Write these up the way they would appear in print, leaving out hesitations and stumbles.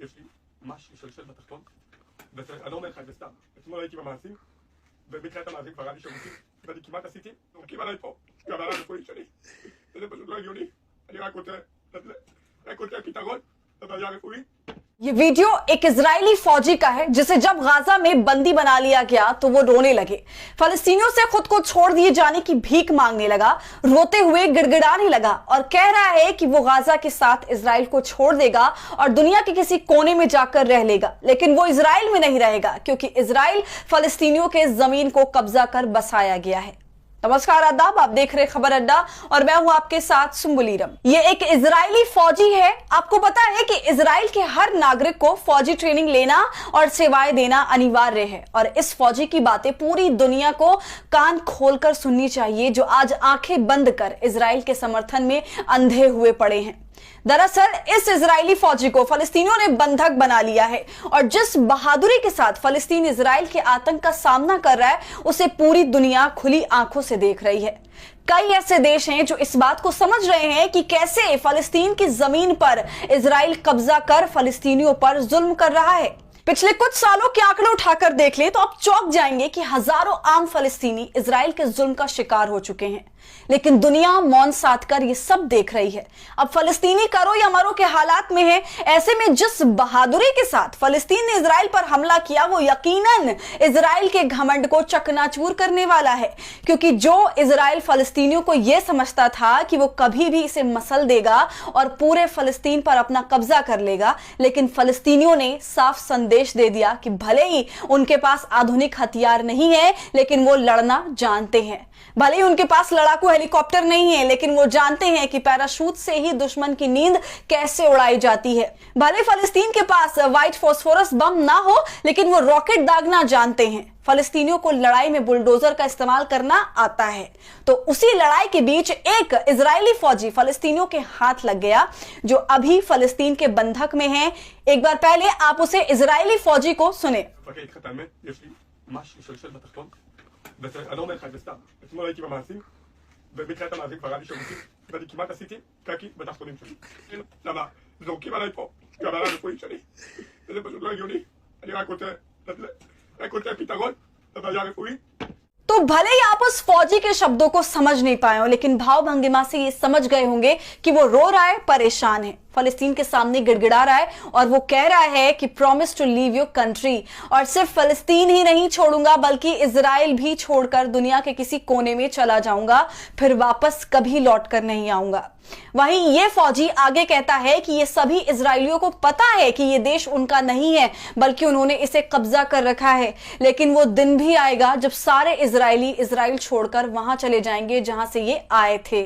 יש לי משהו של בתחתון, ואני לא אומר לך את זה סתם. אתמול הייתי במעשים, ובתחילת המעשים כבר היה לי שירותים, ואני כמעט עשיתי, זורקים עליי פה, גם עליי הרפואי שלי. זה פשוט לא הגיוני. אני רק רוצה פתרון לבעיה הרפואית. ये वीडियो एक इजरायली फौजी का है जिसे जब गाजा में बंदी बना लिया गया तो वो रोने लगे। फलस्तीनियों से खुद को छोड़ दिए जाने की भीख मांगने लगा, रोते हुए गिड़गिड़ाने लगा और कह रहा है कि वो गाजा के साथ इजराइल को छोड़ देगा और दुनिया के किसी कोने में जाकर रह लेगा। लेकिन वो इजराइल में नहीं रहेगा क्योंकि इजराइल फलस्तीनियों के जमीन को कब्जा कर बसाया गया है। नमस्कार, आदाब, आप देख रहे खबर अड्डा और मैं हूं आपके साथ सुम्बुलीरम। ये एक इजरायली फौजी है। आपको पता है कि इजराइल के हर नागरिक को फौजी ट्रेनिंग लेना और सेवाएं देना अनिवार्य है और इस फौजी की बातें पूरी दुनिया को कान खोलकर सुननी चाहिए जो आज आंखें बंद कर इजराइल के समर्थन में अंधे हुए पड़े हैं। दरअसल इस इजरायली फौजी को फलस्तीनियों ने बंधक बना लिया है और जिस बहादुरी के साथ फलस्तीन इजराइल के आतंक का सामना कर रहा है उसे पूरी दुनिया खुली आंखों से देख रही है। कई ऐसे देश हैं जो इस बात को समझ रहे हैं कि कैसे फलस्तीन की जमीन पर इजराइल कब्जा कर फलस्तीनियों पर जुल्म कर रहा है। पिछले कुछ सालों के आंकड़े उठाकर देख ले तो आप चौंक जाएंगे कि हजारों आम फलस्तीनी इजराइल के जुल्म का शिकार हो चुके हैं, लेकिन दुनिया मौन साध कर ये सब देख रही है। अब फलस्तीनी करो या मरो के हालात में है। ऐसे में जिस बहादुरी के साथ फलस्तीन ने इजराइल पर हमला किया वो यकीनन इजराइल के घमंड को चकनाचूर करने वाला है, क्योंकि जो इजराइल फलस्तीनियों को यह समझता था कि वो कभी भी इसे मसल देगा और पूरे फलस्तीन पर अपना कब्जा कर लेगा, लेकिन फलस्तीनियों ने साफ संदेश दे दिया कि भले ही उनके पास आधुनिक हथियार नहीं है लेकिन वो लड़ना जानते हैं। भले ही उनके पास लड़ाकू हेलीकॉप्टर नहीं है लेकिन वो जानते हैं कि पैराशूट से ही दुश्मन की नींद कैसे उड़ाई जाती है। भले फलस्तीन के पास व्हाइट फास्फोरस बम ना हो लेकिन वो रॉकेट दागना जानते हैं। फलस्तीनियों को लड़ाई में बुलडोजर का इस्तेमाल करना आता है। तो उसी लड़ाई के बीच एक इजरायली फौजी फलस्तीनियों के हाथ लग गया जो अभी फलस्तीन के बंधक में है। एक बार पहले आप उसे इजरायली फौजी को सुने। ואני לא אומר לך את זה סתם. אתמול הייתי במעשים, ובתחילת המעשים כבר היה לי שירותים, ואני כמעט עשיתי קקי בתחתונים שלי. למה? זורקים עליי פה, גם עליי הרפואי שלי. וזה פשוט לא הגיוני. אני רק רוצה פתרון לבעיה הרפואית. तो भले ही आप उस फौजी के शब्दों को समझ नहीं पाए हो, लेकिन भाव भंगिमा से ये समझ गए होंगे कि वो रो रहा है, परेशान है, फलस्तीन के सामने गिड़गिड़ा रहा है और वो कह रहा है कि promise to leave your country. और सिर्फ फलस्तीन ही नहीं छोड़ूंगा बल्कि इजराइल भी छोड़कर दुनिया के किसी कोने में चला जाऊंगा, फिर वापस कभी लौट कर नहीं आऊंगा। वहीं ये फौजी आगे कहता है कि ये सभी इजरायलियों को पता है कि ये देश उनका नहीं है बल्कि उन्होंने इसे कब्जा कर रखा है, लेकिन वो दिन भी आएगा जब सारे इजरायली इजराइल छोड़कर वहां चले जाएंगे जहां से ये आए थे।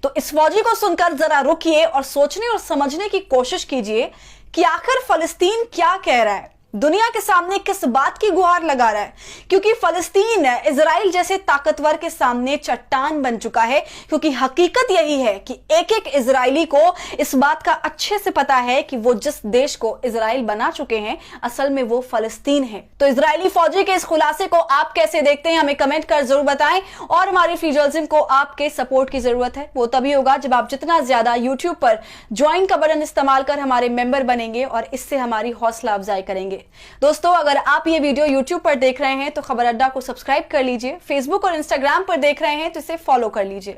तो इस फौजी को सुनकर जरा रुकिए और सोचने और समझने की कोशिश कीजिए कि आखिर फलस्तीन क्या कह रहा है, दुनिया के सामने किस बात की गुहार लगा रहा है। क्योंकि फलस्तीन इजराइल जैसे ताकतवर के सामने चट्टान बन चुका है, क्योंकि हकीकत यही है कि एक एक इजरायली को इस बात का अच्छे से पता है कि वो जिस देश को इजराइल बना चुके हैं असल में वो फलस्तीन है। तो इजरायली फौजी के इस खुलासे को आप कैसे देखते हैं हमें कमेंट कर जरूर बताएं। और हमारी फ्री जर्नलिज्म को आपके सपोर्ट की जरूरत है, वो तभी होगा जब आप जितना ज्यादा यूट्यूब पर ज्वाइन का बटन इस्तेमाल कर हमारे मेंबर बनेंगे और इससे हमारी हौसला अफजाई करेंगे। दोस्तों, अगर आप ये वीडियो YouTube पर देख रहे हैं तो खबर अड्डा को सब्सक्राइब कर लीजिए। फेसबुक और इंस्टाग्राम पर देख रहे हैं तो इसे फॉलो कर लीजिए।